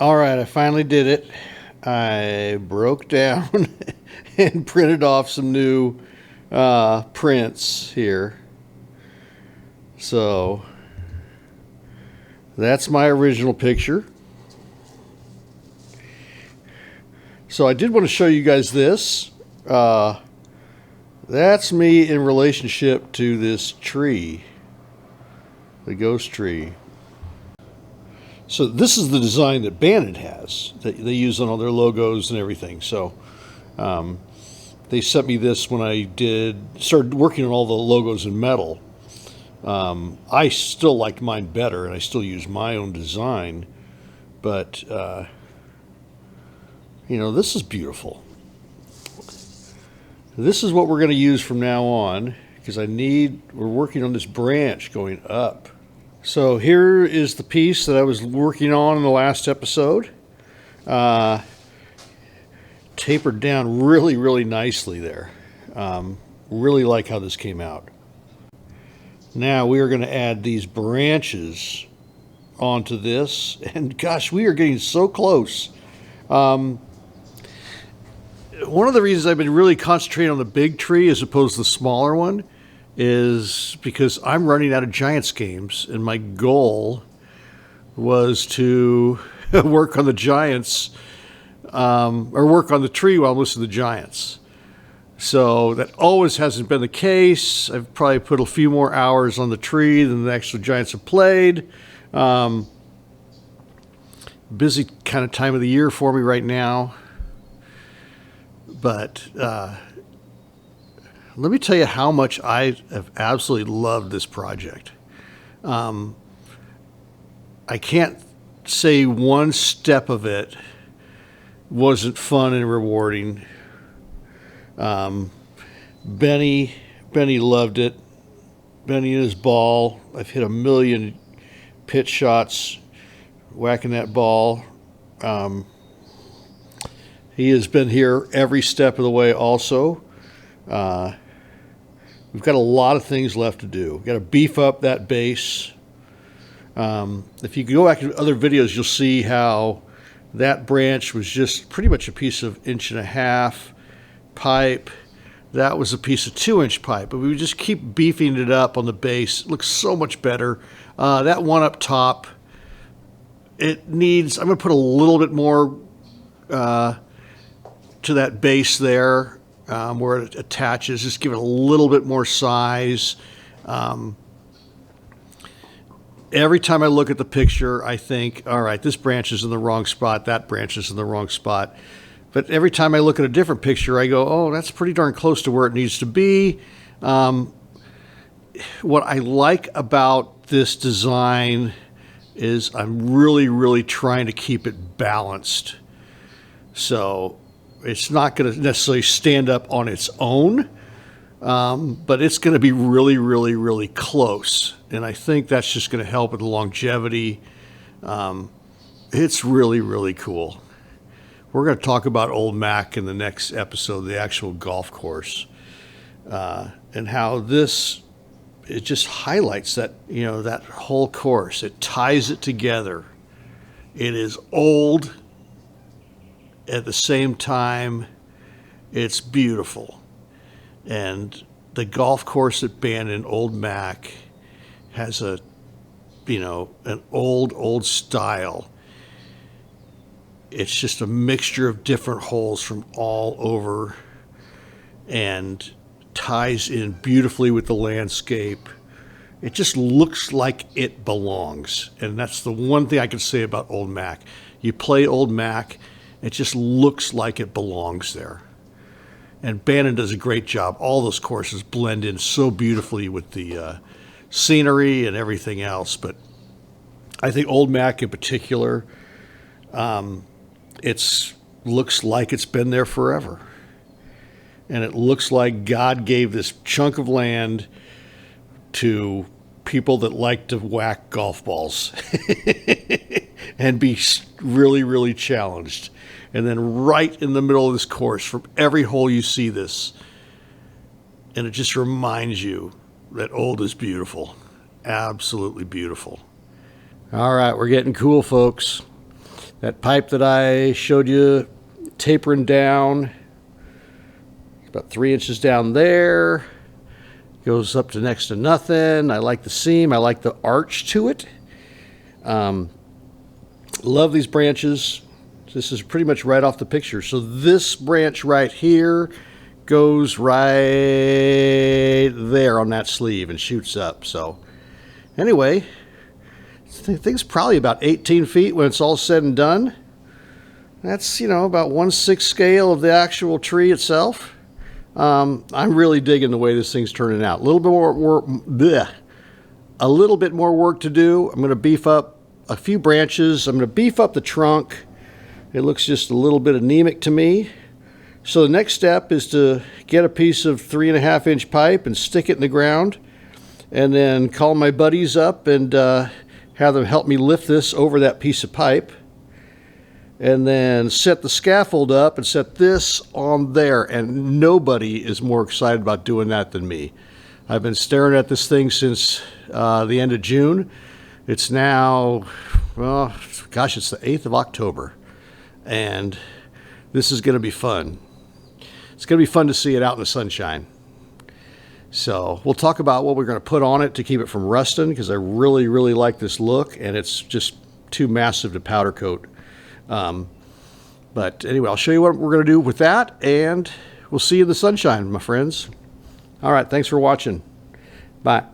All right, I finally did it. I broke down and printed off some new prints here. So that's my original picture. So I did want to show you guys this. That's me in relationship to this tree, the ghost tree. So this is the design that Bandon has, that they use on all their logos and everything. So they sent me this when I started working on all the logos in metal. I still liked mine better, and I still use my own design. But, this is beautiful. This is what we're going to use from now on, because we're working on this branch going up. So here is the piece that I was working on in the last episode. Tapered down really, really nicely there. Really like how this came out. Now we are going to add these branches onto this. And gosh, we are getting so close. One of the reasons I've been really concentrating on the big tree as opposed to the smaller one is because I'm running out of Giants games, and my goal was to work on the Giants, or work on the tree while I'm listening to the Giants. So that always hasn't been the case. I've probably put a few more hours on the tree than the actual Giants have played. Busy kind of time of the year for me right now. But let me tell you how much I have absolutely loved this project. I can't say one step of it wasn't fun and rewarding. Benny loved it. Benny and his ball. I've hit 1 million pitch shots whacking that ball. He has been here every step of the way also. We've got a lot of things left to do. We've got to beef up that base. If you go back to other videos, you'll see how that branch was just pretty much a piece of 1.5 inch pipe. That was a piece of 2-inch pipe. But we would just keep beefing it up on the base. It looks so much better. That one up top, I'm going to put a little bit more to that base there. Where it attaches, just give it a little bit more size. Every time I look at the picture, I think, all right, this branch is in the wrong spot, that branch is in the wrong spot. But every time I look at a different picture, I go, oh, that's pretty darn close to where it needs to be. What I like about this design is I'm really, really trying to keep it balanced. So it's not going to necessarily stand up on its own, but it's going to be really, really, really close. And I think that's just going to help with the longevity. It's really, really cool. We're going to talk about Old Mac in the next episode, the actual golf course, and how it just highlights that, that whole course. It ties it together. It is old. At the same time, it's beautiful. And the golf course at Bandon, Old Mac, has an old style. It's just a mixture of different holes from all over and ties in beautifully with the landscape. It just looks like it belongs. And that's the one thing I can say about Old Mac. You play Old Mac, it just looks like it belongs there. And Bandon does a great job. All those courses blend in so beautifully with the scenery and everything else. But I think Old Mac in particular, it looks like it's been there forever. And it looks like God gave this chunk of land to people that like to whack golf balls and be really, really challenged. And then right in the middle of this course, from every hole you see this, and it just reminds you that old is beautiful. Absolutely beautiful. All right, we're getting cool, folks. That pipe that I showed you tapering down, about 3 inches down there, goes up to next to nothing. I like the seam. I like the arch to it. Love these branches. This is pretty much right off the picture. So this branch right here goes right there on that sleeve and shoots up. So anyway, I think it's probably about 18 feet when it's all said and done. That's, you know, about 1/6 scale of the actual tree itself. I'm really digging the way this thing's turning out. A little bit more work, a little bit more work to do. I'm going to beef up a few branches. I'm going to beef up the trunk. It looks just a little bit anemic to me. So the next step is to get a piece of 3.5 inch pipe and stick it in the ground, and then call my buddies up and have them help me lift this over that piece of pipe, and then set the scaffold up and set this on there. And nobody is more excited about doing that than me. I've been staring at this thing since the end of June. It's now, well, gosh, it's the 8th of October. And this is going to be fun. It's going to be fun to see it out in the sunshine. So we'll talk about what we're going to put on it to keep it from rusting, because I really, really like this look, and it's just too massive to powder coat. But anyway, I'll show you what we're going to do with that, and we'll see you in the sunshine, my friends. All right, thanks for watching. Bye.